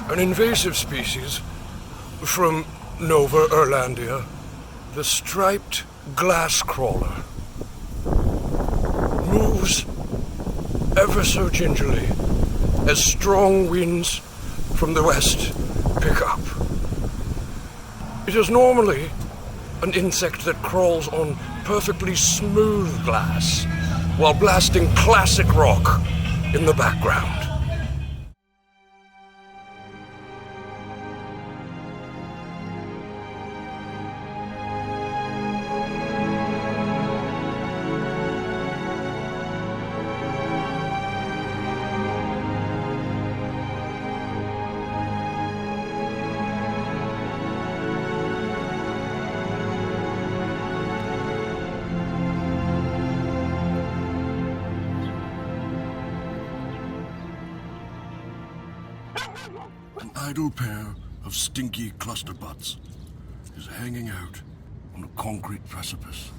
An invasive species from Nova Erlandia, the striped glass crawler. Moves ever so gingerly as strong winds from the west pick up. It is normally an insect that crawls on perfectly smooth glass while blasting classic rock in the background. An idle pair of stinky cluster butts is hanging out on a concrete precipice.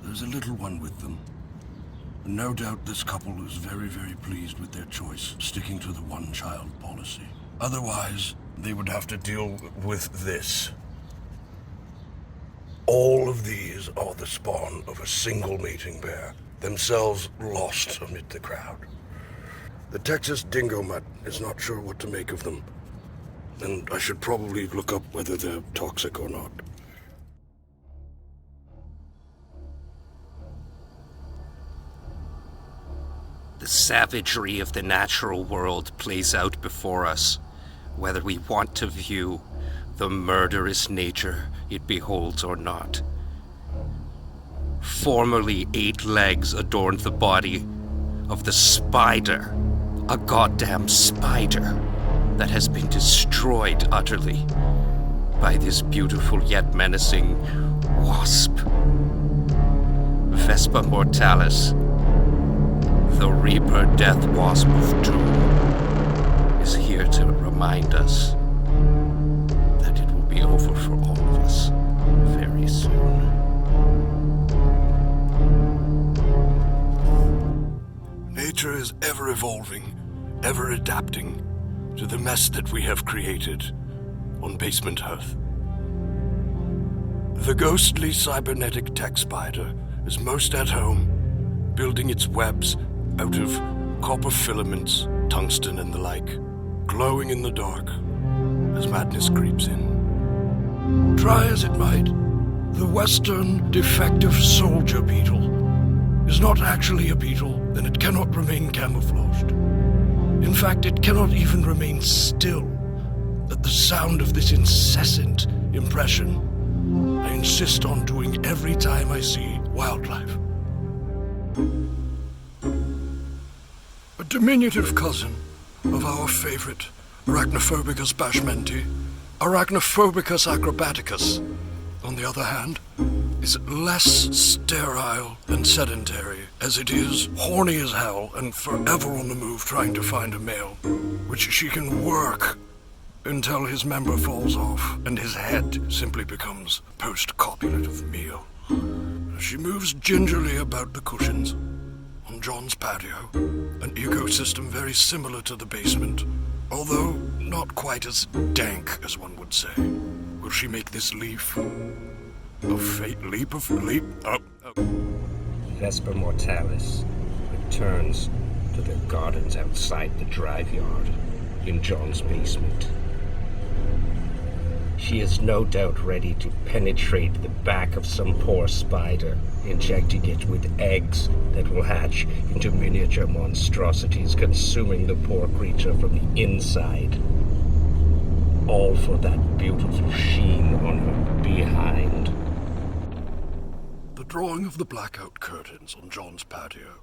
There's a little one with them. And no doubt this couple is very, very pleased with their choice, sticking to the one-child policy. Otherwise, they would have to deal with this. All of these are the spawn of a single mating pair, themselves lost amid the crowd. The Texas dingo mutt is not sure what to make of them, and I should probably look up whether they're toxic or not. The savagery of the natural world plays out before us, whether we want to view the murderous nature it beholds or not. Formerly 8 legs adorned the body of the spider, a goddamn spider that has been destroyed utterly by this beautiful yet menacing wasp. Vespa mortalis, the Reaper Death Wasp of Doom, is here to remind us that it will be over for all of us very soon. Nature is ever evolving, ever adapting to the mess that we have created on Basement Earth. The ghostly cybernetic tech spider is most at home, building its webs out of copper filaments, tungsten and the like, glowing in the dark as madness creeps in. Try as it might, the Western defective soldier beetle is not actually a beetle, and it cannot remain camouflaged. In fact, it cannot even remain still at the sound of this incessant impression I insist on doing every time I see wildlife. A diminutive cousin of our favorite Arachnophobicus bashmenti, Arachnophobicus acrobaticus, on the other hand, is less sterile and sedentary, as it is horny as hell and forever on the move trying to find a male, which she can work until his member falls off and his head simply becomes post-copulative meal. She moves gingerly about the cushions on John's patio, an ecosystem very similar to the basement, although not quite as dank as one would say. Will she make this leap of fate? Vespa mortalis returns to their gardens outside the drive yard in John's basement. She is no doubt ready to penetrate the back of some poor spider, injecting it with eggs that will hatch into miniature monstrosities, consuming the poor creature from the inside. All for that beautiful sheen on her behind. The drawing of the blackout curtains on John's patio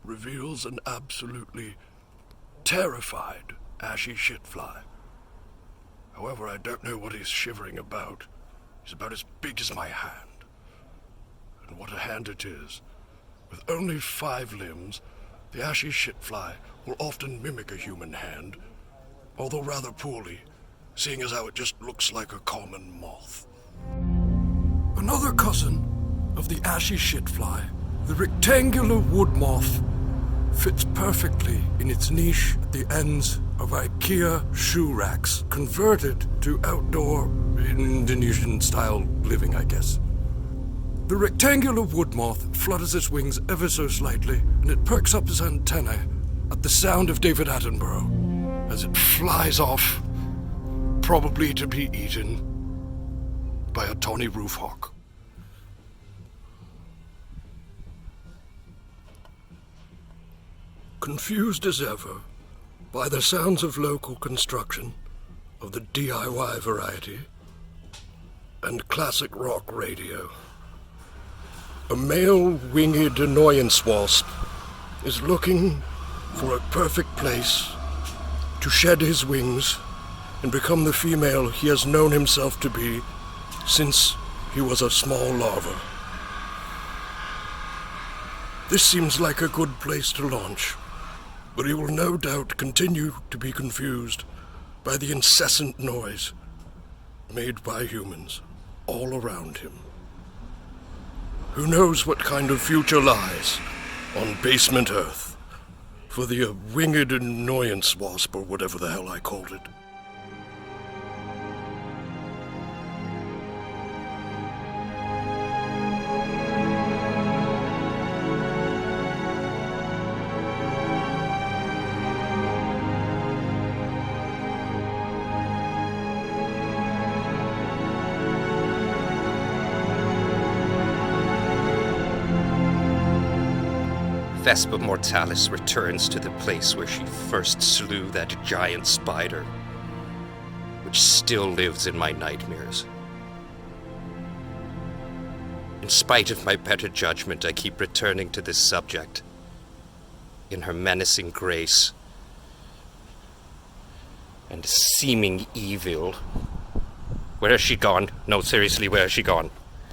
reveals an absolutely terrified ashy shitfly. However, I don't know what he's shivering about. He's about as big as my hand. And what a hand it is. With only 5 limbs, the ashy shitfly will often mimic a human hand, although rather poorly, seeing as how it just looks like a common moth. Another cousin of the ashy shitfly, the rectangular wood moth, fits perfectly in its niche at the ends of IKEA shoe racks converted to outdoor Indonesian-style living, I guess. The rectangular wood moth flutters its wings ever so slightly, and it perks up its antennae at the sound of David Attenborough as it flies off, probably to be eaten by a tawny roof hawk. Confused as ever by the sounds of local construction of the DIY variety and classic rock radio, a male winged annoyance wasp is looking for a perfect place to shed his wings and become the female he has known himself to be since he was a small larva. This seems like a good place to launch, but he will no doubt continue to be confused by the incessant noise made by humans all around him. Who knows what kind of future lies on basement Earth for the winged annoyance wasp, or whatever the hell I called it. Vespa Mortalis returns to the place where she first slew that giant spider, which still lives in my nightmares. In spite of my better judgment, I keep returning to this subject, in her menacing grace and seeming evil. Where has she gone? No, seriously, where has she gone?